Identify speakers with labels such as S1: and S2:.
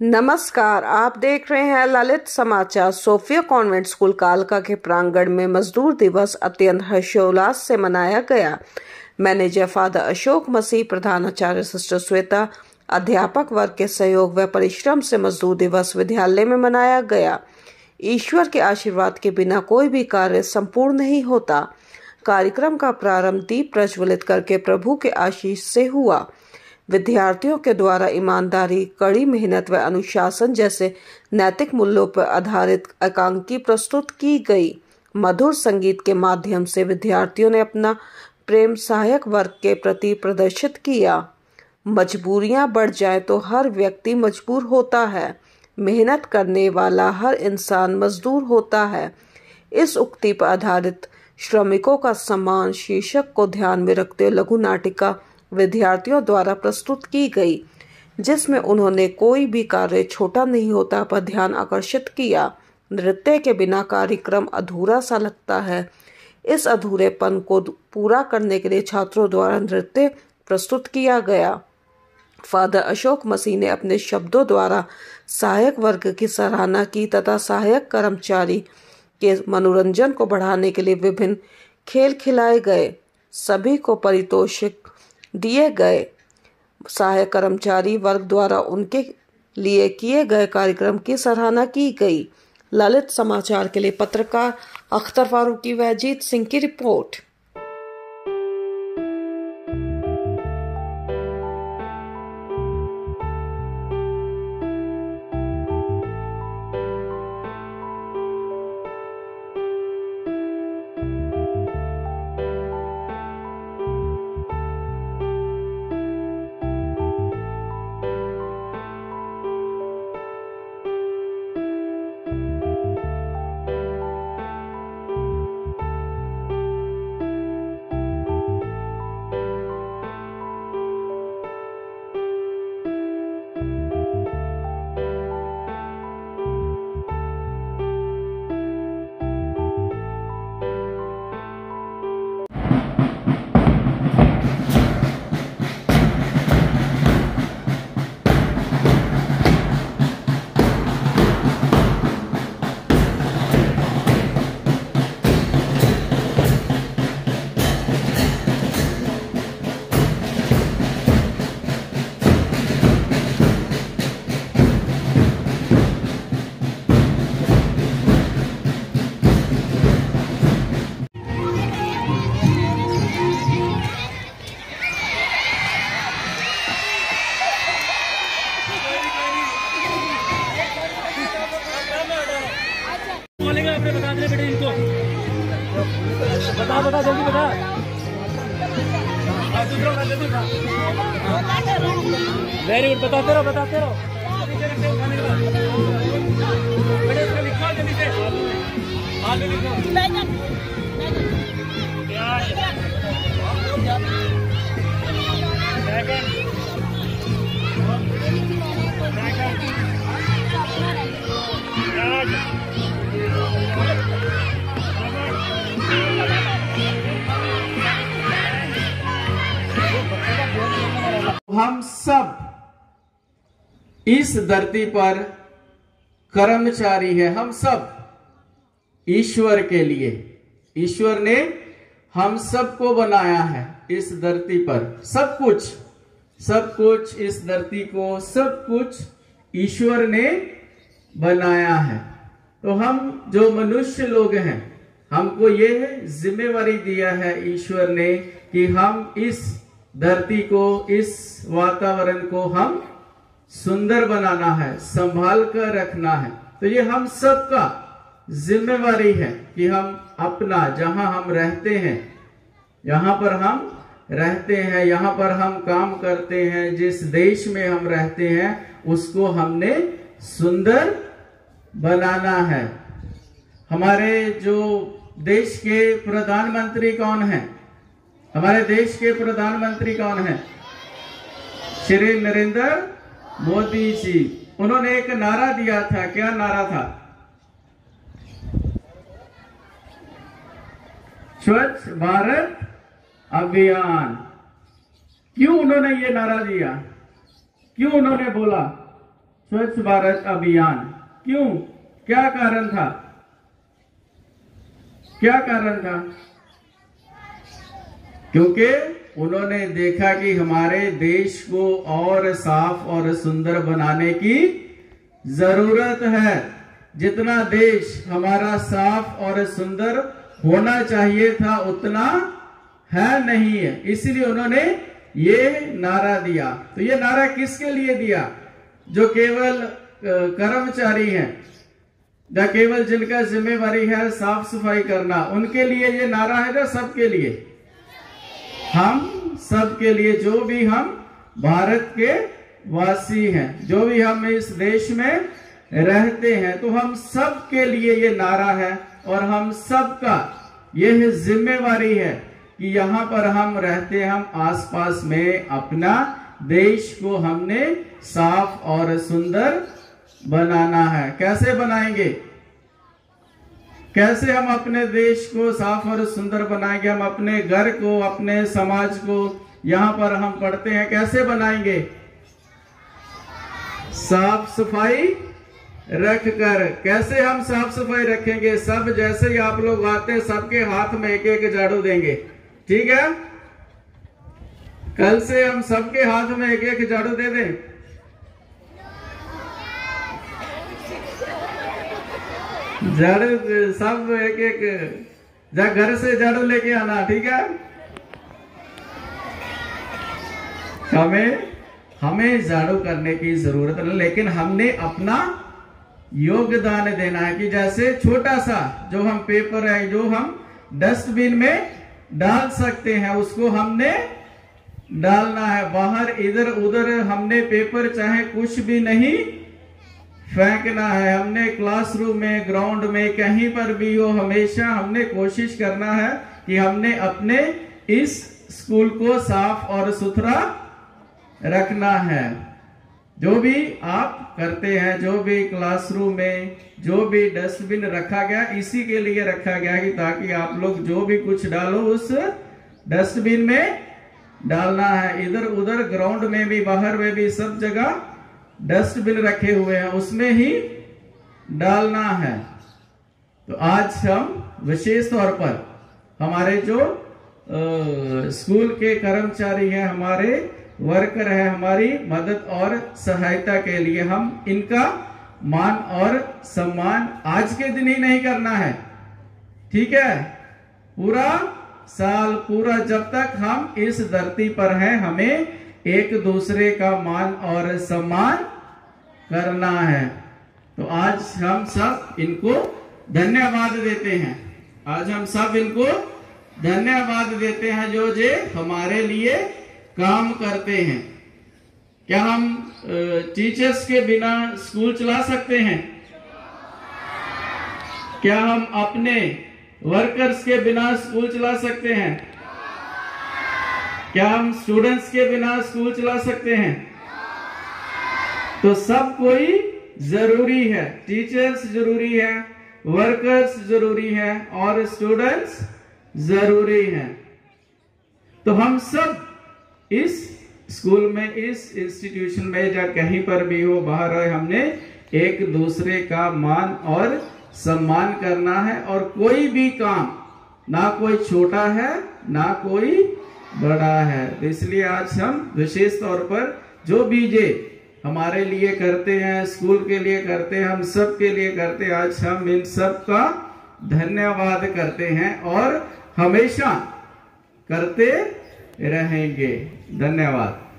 S1: नमस्कार, आप देख रहे हैं ललित समाचार। सोफिया कॉन्वेंट स्कूल कालका के प्रांगण में मजदूर दिवस अत्यंत हर्षोल्लास से मनाया गया। मैनेजर फादर अशोक मसीह, प्रधानाचार्य सिस्टर श्वेता, अध्यापक वर्ग के सहयोग व परिश्रम से मजदूर दिवस विद्यालय में मनाया गया। ईश्वर के आशीर्वाद के बिना कोई भी कार्य संपूर्ण नहीं होता। कार्यक्रम का प्रारंभ दीप प्रज्वलित करके प्रभु के आशीष से हुआ। विद्यार्थियों के द्वारा ईमानदारी, कड़ी मेहनत व अनुशासन जैसे नैतिक मूल्यों पर आधारित एकांकी प्रस्तुत की गई। मधुर संगीत के माध्यम से विद्यार्थियों ने अपना प्रेम सहायक वर्ग के प्रति प्रदर्शित किया। मजबूरियां बढ़ जाए तो हर व्यक्ति मजबूर होता है, मेहनत करने वाला हर इंसान मजदूर होता है। इस उक्ति पर आधारित श्रमिकों का सम्मान शीर्षक को ध्यान में रखते लघु नाटिका विद्यार्थियों द्वारा प्रस्तुत की गई, जिसमें उन्होंने कोई भी कार्य छोटा नहीं होता पर ध्यान आकर्षित किया। नृत्य के बिना कार्यक्रम अधूरा सा लगता है। इस अधूरेपन को पूरा करने के लिए छात्रों द्वारा नृत्य प्रस्तुत किया गया। फादर अशोक मसीह ने अपने शब्दों द्वारा सहायक वर्ग की सराहना की तथा सहायक कर्मचारी के मनोरंजन को बढ़ाने के लिए विभिन्न खेल खिलाए गए। सभी को पारितोषिक दिए गए। सहायक कर्मचारी वर्ग द्वारा उनके लिए किए गए कार्यक्रम की सराहना की गई। ललित समाचार के लिए पत्रकार अख्तर फारूकी व अजीत सिंह की रिपोर्ट।
S2: आपने बता दे बेटे इनको बता जल्दी बता। वेरी गुड, बताते रहो बेटे इसको लिखो जल्दी से। आलू लिखो।
S3: हम सब इस धरती पर कर्मचारी हैं। हम सब ईश्वर के लिए, ईश्वर ने हम सबको बनाया है इस धरती पर। सब कुछ इस धरती को, सब कुछ ईश्वर ने बनाया है। तो हम जो मनुष्य लोग हैं, हमको ये जिम्मेवारी दिया है ईश्वर ने कि हम इस धरती को, इस वातावरण को हम सुंदर बनाना है, संभाल कर रखना है। तो ये हम सबका जिम्मेवारी है कि हम अपना, जहां हम रहते हैं, यहाँ पर हम रहते हैं, यहाँ पर हम काम करते हैं, जिस देश में हम रहते हैं उसको हमने सुंदर बनाना है। हमारे जो देश के प्रधानमंत्री कौन है? हमारे देश के प्रधानमंत्री कौन है? श्री नरेंद्र मोदी जी। उन्होंने एक नारा दिया था। क्या नारा था? स्वच्छ भारत अभियान। क्यों उन्होंने ये नारा दिया? क्यों उन्होंने बोला स्वच्छ भारत अभियान। क्यों, क्या कारण था? क्या कारण था? क्योंकि उन्होंने देखा कि हमारे देश को और साफ और सुंदर बनाने की जरूरत है। जितना देश हमारा साफ और सुंदर होना चाहिए था उतना है नहीं है, इसलिए उन्होंने ये नारा दिया। तो ये नारा किसके लिए दिया? जो केवल कर्मचारी हैं या केवल जिनका जिम्मेवारी है साफ सफाई करना, उनके लिए ये नारा है या सबके लिए? हम सबके लिए, जो भी हम भारत के वासी हैं, जो भी हम इस देश में रहते हैं, तो हम सब के लिए ये नारा है और हम सबका यह जिम्मेवारी है कि यहाँ पर हम रहते हैं, हम आसपास में अपना देश को हमने साफ और सुंदर बनाना है। कैसे बनाएंगे? कैसे हम अपने देश को साफ और सुंदर बनाएंगे? हम अपने घर को, अपने समाज को, यहाँ पर हम पढ़ते हैं, कैसे बनाएंगे? साफ सफाई रखकर। कैसे हम साफ सफाई रखेंगे? सब जैसे ही आप लोग आते हैं सबके हाथ में एक एक झाड़ू देंगे, ठीक है? कल से हम सबके हाथ में एक एक झाड़ू दे दें। झाड़ू सब एक एक घर से झाड़ू लेके आना, ठीक है? हमें झाड़ू करने की जरूरत नहीं, लेकिन हमने अपना योगदान देना है। कि जैसे छोटा सा जो हम पेपर है जो हम डस्टबिन में डाल सकते हैं, उसको हमने डालना है। बाहर इधर उधर हमने पेपर चाहे कुछ भी नहीं फेंकना है। हमने क्लासरूम में, ग्राउंड में, कहीं पर भी हो, हमेशा हमने कोशिश करना है कि हमने अपने इस स्कूल को साफ और सुथरा रखना है। जो भी आप करते हैं, जो भी क्लासरूम में जो भी डस्टबिन रखा गया, इसी के लिए रखा गया है कि ताकि आप लोग जो भी कुछ डालो उस डस्टबिन में डालना है। इधर उधर ग्राउंड में भी, बाहर में भी, सब जगह डस्टबिन रखे हुए हैं, उसमें ही डालना है। तो आज हम विशेष तौर पर हमारे जो स्कूल के कर्मचारी हैं, हमारे वर्कर है, हमारी मदद और सहायता के लिए हम इनका मान और सम्मान आज के दिन ही नहीं करना है, ठीक है? पूरा साल, पूरा जब तक हम इस धरती पर हैं, हमें एक दूसरे का मान और सम्मान करना है। तो आज हम सब इनको धन्यवाद देते हैं। आज हम सब इनको धन्यवाद देते हैं जो हमारे लिए काम करते हैं। क्या हम टीचर्स के बिना स्कूल चला सकते हैं? क्या हम अपने वर्कर्स के बिना स्कूल चला सकते हैं? क्या हम स्टूडेंट्स के बिना स्कूल चला सकते हैं? तो सब कोई जरूरी है। टीचर्स जरूरी है, वर्कर्स जरूरी है और स्टूडेंट्स जरूरी हैं। तो हम सब इस स्कूल में, इस इंस्टीट्यूशन में, या कहीं पर भी हो, बाहर हो, हमने एक दूसरे का मान और सम्मान करना है। और कोई भी काम, ना कोई छोटा है ना कोई बड़ा है। तो इसलिए आज हम विशेष तौर पर जो भी हमारे लिए करते हैं, स्कूल के लिए करते हैं, हम सब के लिए करते हैं, आज हम इन सब का धन्यवाद करते हैं और हमेशा करते रहेंगे। धन्यवाद।